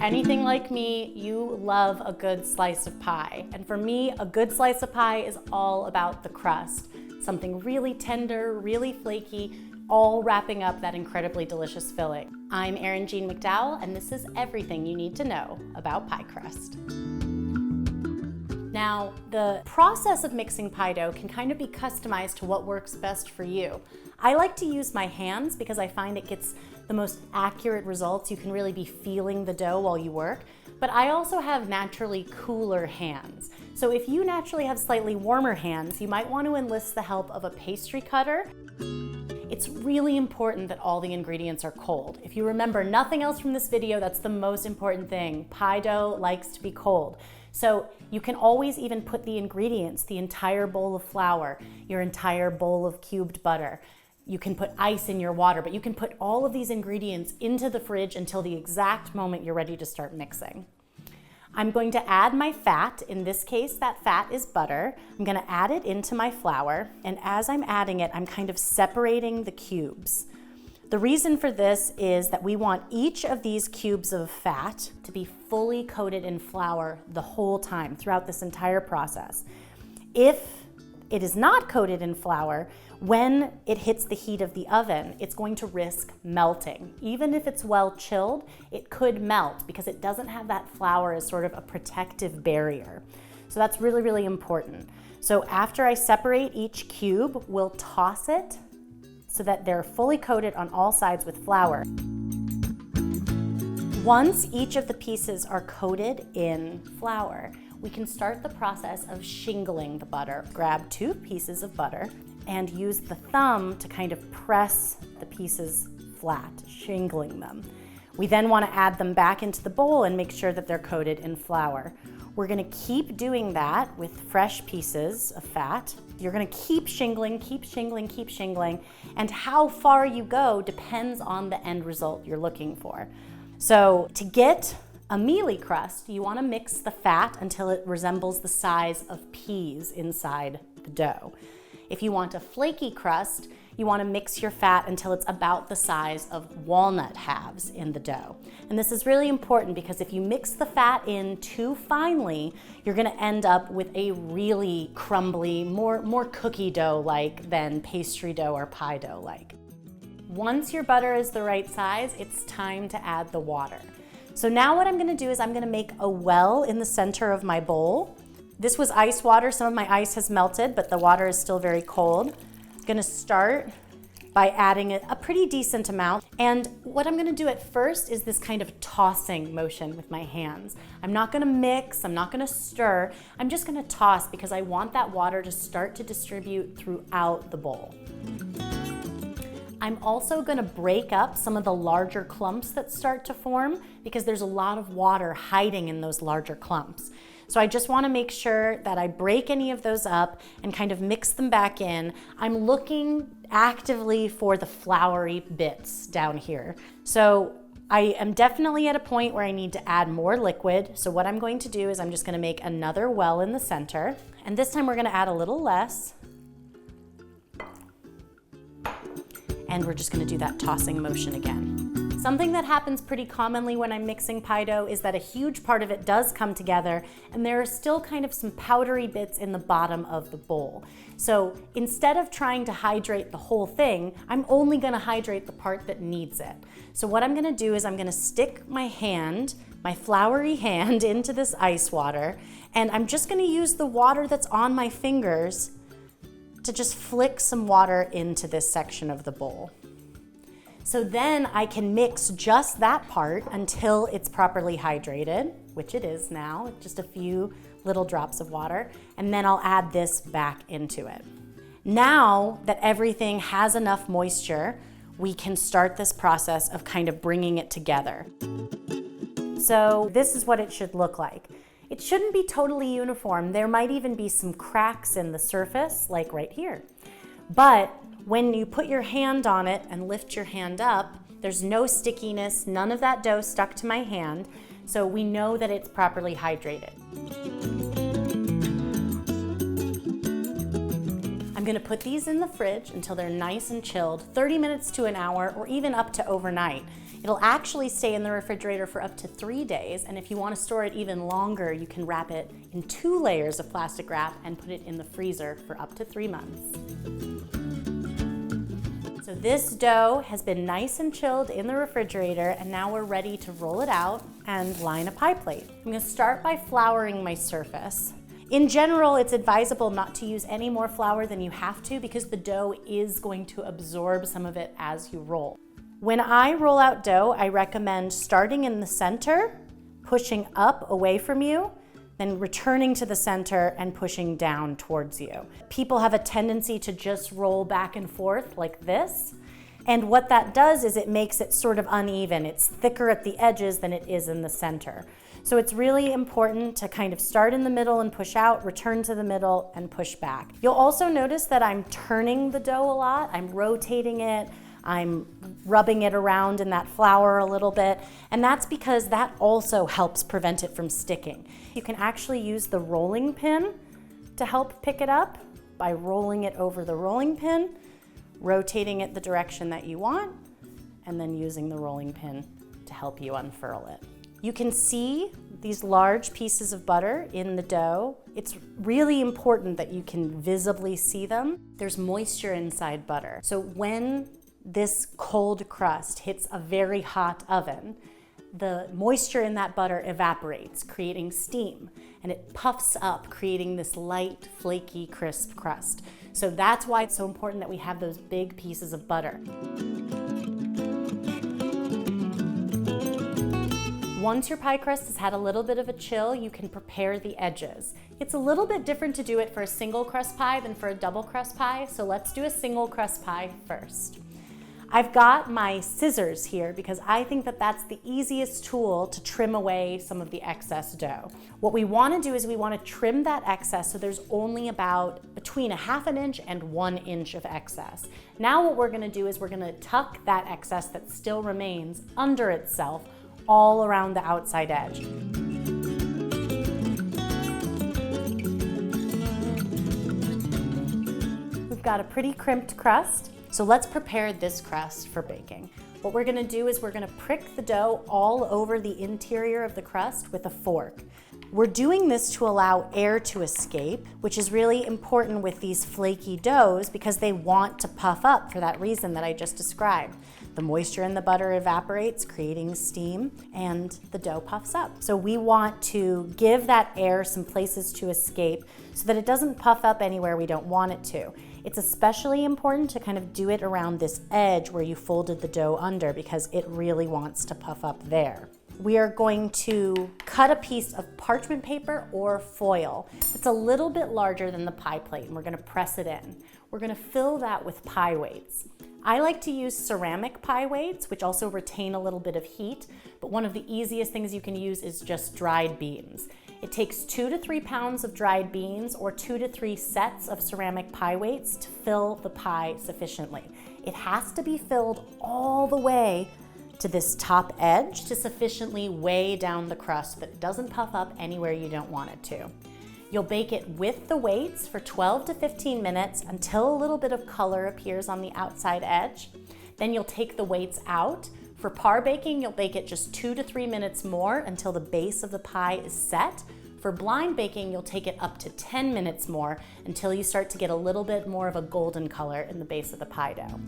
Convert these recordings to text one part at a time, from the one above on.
anything like me, you love a good slice of pie. And for me, a good slice of pie is all about the crust. Something really tender, really flaky, all wrapping up that incredibly delicious filling. I'm Erin Jeanne McDowell, and this is everything you need to know about pie crust. Now, the process of mixing pie dough can kind of be customized to what works best for you. I like to use my hands because I find it gets the most accurate results. You can really be feeling the dough while you work, but I also have naturally cooler hands. So if you naturally have slightly warmer hands, you might want to enlist the help of a pastry cutter. It's really important that all the ingredients are cold. If you remember nothing else from this video, that's the most important thing. Pie dough likes to be cold. So you can always even put the ingredients, the entire bowl of flour, your entire bowl of cubed butter. You can put ice in your water, but you can put all of these ingredients into the fridge until the exact moment you're ready to start mixing. I'm going to add my fat. In this case, that fat is butter. I'm going to add it into my flour, and as I'm adding it, I'm kind of separating the cubes. The reason for this is that we want each of these cubes of fat to be fully coated in flour the whole time, throughout this entire process. If it is not coated in flour, when it hits the heat of the oven, it's going to risk melting. Even if it's well chilled, it could melt because it doesn't have that flour as sort of a protective barrier. So that's really, really important. So after I separate each cube, we'll toss it so that they're fully coated on all sides with flour. Once each of the pieces are coated in flour, we can start the process of shingling the butter. Grab 2 pieces of butter and use the thumb to kind of press the pieces flat, shingling them. We then want to add them back into the bowl and make sure that they're coated in flour. We're going to keep doing that with fresh pieces of fat. You're going to keep shingling, keep shingling, keep shingling, and how far you go depends on the end result you're looking for. So to get a mealy crust, you want to mix the fat until it resembles the size of peas inside the dough. If you want a flaky crust, you want to mix your fat until it's about the size of walnut halves in the dough. And this is really important because if you mix the fat in too finely, you're going to end up with a really crumbly, more cookie dough-like than pastry dough or pie dough-like. Once your butter is the right size, it's time to add the water. So now what I'm going to do is I'm going to make a well in the center of my bowl. This was ice water. Some of my ice has melted, but the water is still very cold. I'm going to start by adding a pretty decent amount. And what I'm going to do at first is this kind of tossing motion with my hands. I'm not going to mix, I'm not going to stir. I'm just going to toss because I want that water to start to distribute throughout the bowl. I'm also going to break up some of the larger clumps that start to form because there's a lot of water hiding in those larger clumps. So I just want to make sure that I break any of those up and kind of mix them back in. I'm looking actively for the floury bits down here. So I am definitely at a point where I need to add more liquid. So what I'm going to do is I'm just going to make another well in the center. And this time we're going to add a little less. And we're just going to do that tossing motion again. Something that happens pretty commonly when I'm mixing pie dough is that a huge part of it does come together and there are still kind of some powdery bits in the bottom of the bowl. So instead of trying to hydrate the whole thing, I'm only going to hydrate the part that needs it. So what I'm going to do is I'm going to stick my hand, my floury hand, into this ice water, and I'm just going to use the water that's on my fingers to just flick some water into this section of the bowl. So then I can mix just that part until it's properly hydrated, which it is now, just a few little drops of water, and then I'll add this back into it. Now that everything has enough moisture, we can start this process of kind of bringing it together. So this is what it should look like. It shouldn't be totally uniform. There might even be some cracks in the surface, like right here. But when you put your hand on it and lift your hand up, there's no stickiness, none of that dough stuck to my hand, so we know that it's properly hydrated. I'm gonna put these in the fridge until they're nice and chilled, 30 minutes to an hour, or even up to overnight. It'll actually stay in the refrigerator for up to 3 days, and if you want to store it even longer, you can wrap it in 2 layers of plastic wrap and put it in the freezer for up to 3 months. So this dough has been nice and chilled in the refrigerator, and now we're ready to roll it out and line a pie plate. I'm going to start by flouring my surface. In general, it's advisable not to use any more flour than you have to because the dough is going to absorb some of it as you roll. When I roll out dough, I recommend starting in the center, pushing up away from you, then returning to the center and pushing down towards you. People have a tendency to just roll back and forth like this. And what that does is it makes it sort of uneven. It's thicker at the edges than it is in the center. So it's really important to kind of start in the middle and push out, return to the middle and push back. You'll also notice that I'm turning the dough a lot. I'm rotating it. I'm rubbing it around in that flour a little bit, and that's because that also helps prevent it from sticking. You can actually use the rolling pin to help pick it up by rolling it over the rolling pin, rotating it the direction that you want, and then using the rolling pin to help you unfurl it. You can see these large pieces of butter in the dough. It's really important that you can visibly see them. There's moisture inside butter. So when this cold crust hits a very hot oven, the moisture in that butter evaporates, creating steam, and it puffs up, creating this light, flaky, crisp crust. So that's why it's so important that we have those big pieces of butter. Once your pie crust has had a little bit of a chill, you can prepare the edges. It's a little bit different to do it for a single crust pie than for a double crust pie, so let's do a single crust pie first. I've got my scissors here because I think that that's the easiest tool to trim away some of the excess dough. What we want to do is we want to trim that excess so there's only about between a ½ inch and 1 inch of excess. Now what we're going to do is we're going to tuck that excess that still remains under itself all around the outside edge. We've got a pretty crimped crust. So let's prepare this crust for baking. What we're gonna do is we're gonna prick the dough all over the interior of the crust with a fork. We're doing this to allow air to escape, which is really important with these flaky doughs because they want to puff up for that reason that I just described. The moisture in the butter evaporates, creating steam, and the dough puffs up. So we want to give that air some places to escape so that it doesn't puff up anywhere we don't want it to. It's especially important to kind of do it around this edge where you folded the dough under because it really wants to puff up there. We are going to cut a piece of parchment paper or foil. It's a little bit larger than the pie plate, and we're gonna press it in. We're gonna fill that with pie weights. I like to use ceramic pie weights, which also retain a little bit of heat, but one of the easiest things you can use is just dried beans. It takes 2 to 3 pounds of dried beans or 2 to 3 sets of ceramic pie weights to fill the pie sufficiently. It has to be filled all the way to this top edge to sufficiently weigh down the crust that it doesn't puff up anywhere you don't want it to. You'll bake it with the weights for 12 to 15 minutes until a little bit of color appears on the outside edge. Then you'll take the weights out. For par baking, you'll bake it just 2 to 3 minutes more until the base of the pie is set. For blind baking, you'll take it up to 10 minutes more until you start to get a little bit more of a golden color in the base of the pie dough.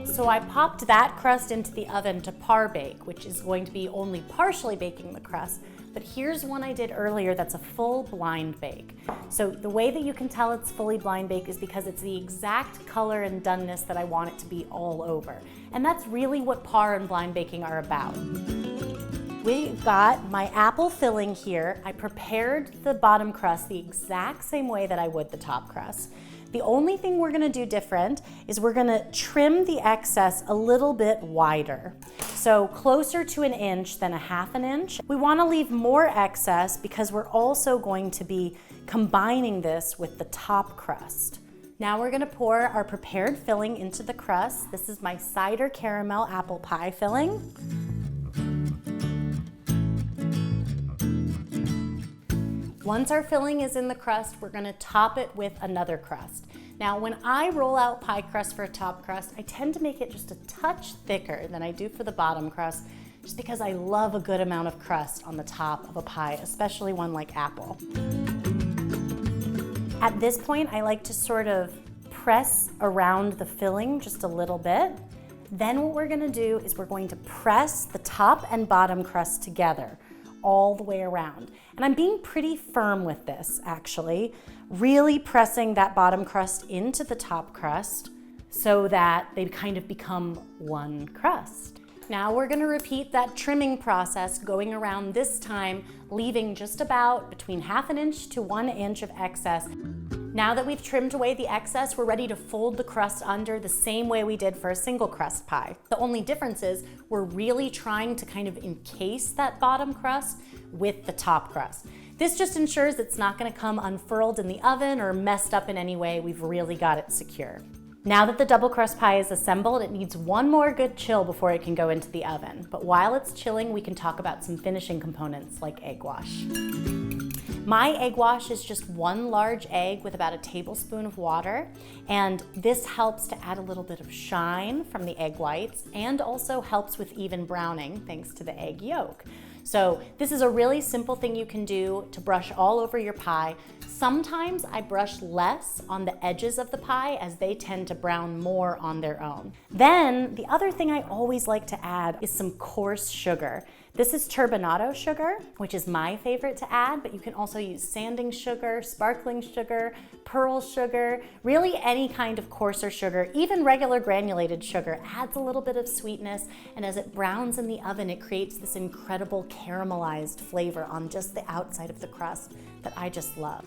So I popped that crust into the oven to par bake, which is going to be only partially baking the crust, but here's one I did earlier that's a full blind bake. So the way that you can tell it's fully blind bake is because it's the exact color and doneness that I want it to be all over. And that's really what par and blind baking are about. We've got my apple filling here. I prepared the bottom crust the exact same way that I would the top crust. The only thing we're gonna do different is we're gonna trim the excess a little bit wider. So closer to 1 inch than a ½ inch. We wanna leave more excess because we're also going to be combining this with the top crust. Now we're gonna pour our prepared filling into the crust. This is my cider caramel apple pie filling. Once our filling is in the crust, we're gonna top it with another crust. Now, when I roll out pie crust for a top crust, I tend to make it just a touch thicker than I do for the bottom crust, just because I love a good amount of crust on the top of a pie, especially one like apple. At this point, I like to sort of press around the filling just a little bit. Then what we're gonna do is we're going to press the top and bottom crust together all the way around. And I'm being pretty firm with this, actually, really pressing that bottom crust into the top crust so that they kind of become one crust. Now we're gonna repeat that trimming process, going around this time, leaving just about between 1/2 inch to 1 inch of excess. Now that we've trimmed away the excess, we're ready to fold the crust under the same way we did for a single crust pie. The only difference is we're really trying to kind of encase that bottom crust with the top crust. This just ensures it's not gonna come unfurled in the oven or messed up in any way. We've really got it secure. Now that the double crust pie is assembled, it needs one more good chill before it can go into the oven. But while it's chilling, we can talk about some finishing components like egg wash. My egg wash is just 1 large egg with about a tablespoon of water, and this helps to add a little bit of shine from the egg whites and also helps with even browning thanks to the egg yolk. So this is a really simple thing you can do to brush all over your pie. Sometimes I brush less on the edges of the pie as they tend to brown more on their own. Then the other thing I always like to add is some coarse sugar. This is turbinado sugar, which is my favorite to add, but you can also use sanding sugar, sparkling sugar, pearl sugar, really any kind of coarser sugar. Even regular granulated sugar adds a little bit of sweetness, and as it browns in the oven, it creates this incredible caramelized flavor on just the outside of the crust that I just love.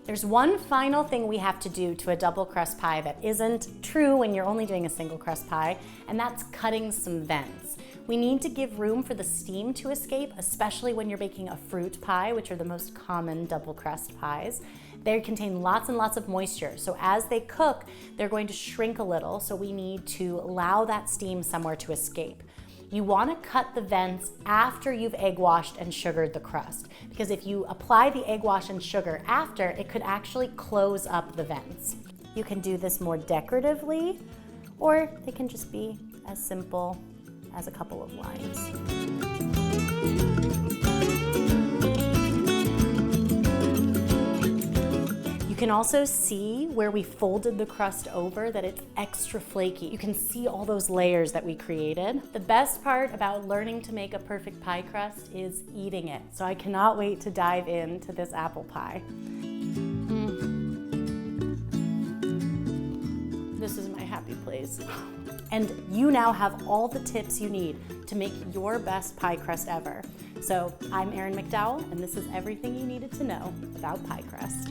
There's one final thing we have to do to a double crust pie that isn't true when you're only doing a single crust pie, and that's cutting some vents. We need to give room for the steam to escape, especially when you're baking a fruit pie, which are the most common double crust pies. They contain lots and lots of moisture, so as they cook, they're going to shrink a little, so we need to allow that steam somewhere to escape. You want to cut the vents after you've egg washed and sugared the crust, because if you apply the egg wash and sugar after, it could actually close up the vents. You can do this more decoratively, or they can just be as simple as a couple of lines. You can also see where we folded the crust over that it's extra flaky. You can see all those layers that we created. The best part about learning to make a perfect pie crust is eating it. So I cannot wait to dive into this apple pie. This is my happy place. And you now have all the tips you need to make your best pie crust ever. So I'm Erin McDowell, and this is everything you needed to know about pie crust.